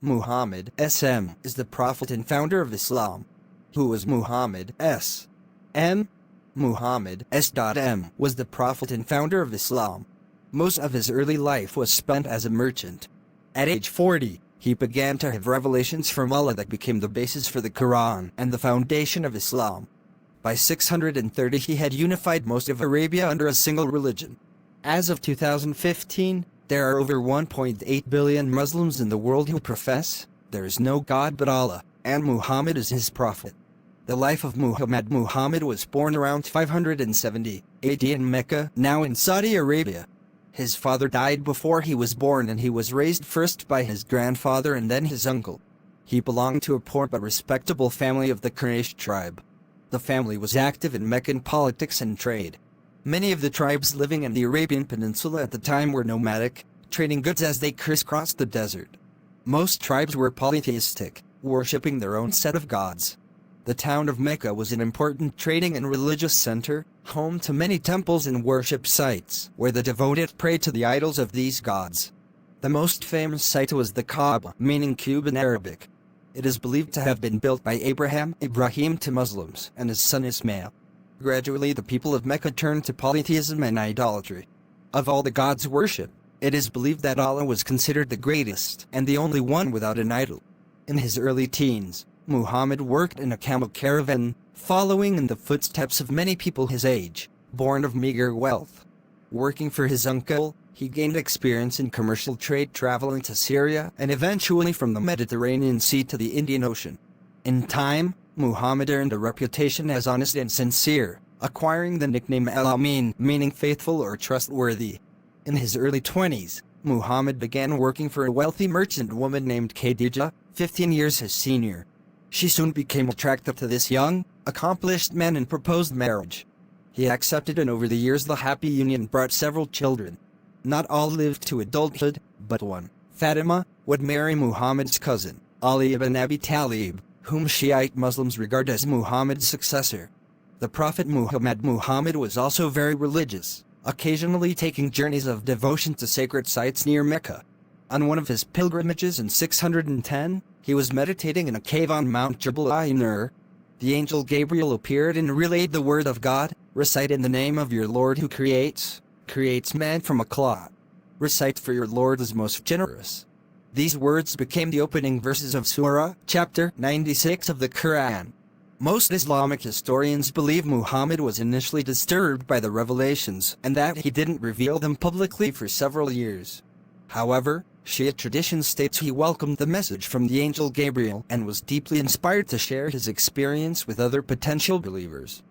Muhammad SM is the prophet and founder of Islam. Who was Muhammad S.M.? Muhammad S.M. was the prophet and founder of Islam. Most of his early life was spent as a merchant. At age 40, he began to have revelations from Allah that became the basis for the Quran and the foundation of Islam. By 630 he had unified most of Arabia under a single religion. As of 2015, there are over 1.8 billion Muslims in the world who profess there is no God but Allah, and Muhammad is his prophet. The life of Muhammad. Muhammad was born around 570 AD in Mecca, now in Saudi Arabia. His father died before he was born, and he was raised first by his grandfather and then his uncle. He belonged to a poor but respectable family of the Quraysh tribe. The family was active in Meccan politics and trade. Many of the tribes living in the Arabian Peninsula at the time were nomadic, trading goods as they crisscrossed the desert. Most tribes were polytheistic, worshipping their own set of gods. The town of Mecca was an important trading and religious center, home to many temples and worship sites, where the devoted prayed to the idols of these gods. The most famous site was the Kaaba, meaning cube in Arabic. It is believed to have been built by Ibrahim to Muslims and his son Ismail. Gradually the people of Mecca turned to polytheism and idolatry. Of all the gods worshipped, it is believed that Allah was considered the greatest and the only one without an idol. In his early teens, Muhammad worked in a camel caravan, following in the footsteps of many people his age, born of meager wealth. Working for his uncle, he gained experience in commercial trade, traveling to Syria and eventually from the Mediterranean Sea to the Indian Ocean. In time, Muhammad earned a reputation as honest and sincere, acquiring the nickname Al-Amin, meaning faithful or trustworthy. In his early 20s, Muhammad began working for a wealthy merchant woman named Khadija, 15 years his senior. She soon became attracted to this young, accomplished man and proposed marriage. He accepted, and over the years the happy union brought several children. Not all lived to adulthood, but one, Fatima, would marry Muhammad's cousin, Ali ibn Abi Talib, whom Shiite Muslims regard as Muhammad's successor. The Prophet Muhammad was also very religious, occasionally taking journeys of devotion to sacred sites near Mecca. On one of his pilgrimages in 610, he was meditating in a cave on Mount Jabal Nur. The angel Gabriel appeared and relayed the word of God: recite in the name of your Lord who creates man from a clot. Recite, for your Lord is most generous. These words became the opening verses of Surah, chapter 96 of the Quran. Most Islamic historians believe Muhammad was initially disturbed by the revelations and that he didn't reveal them publicly for several years. However, Shia tradition states he welcomed the message from the angel Gabriel and was deeply inspired to share his experience with other potential believers.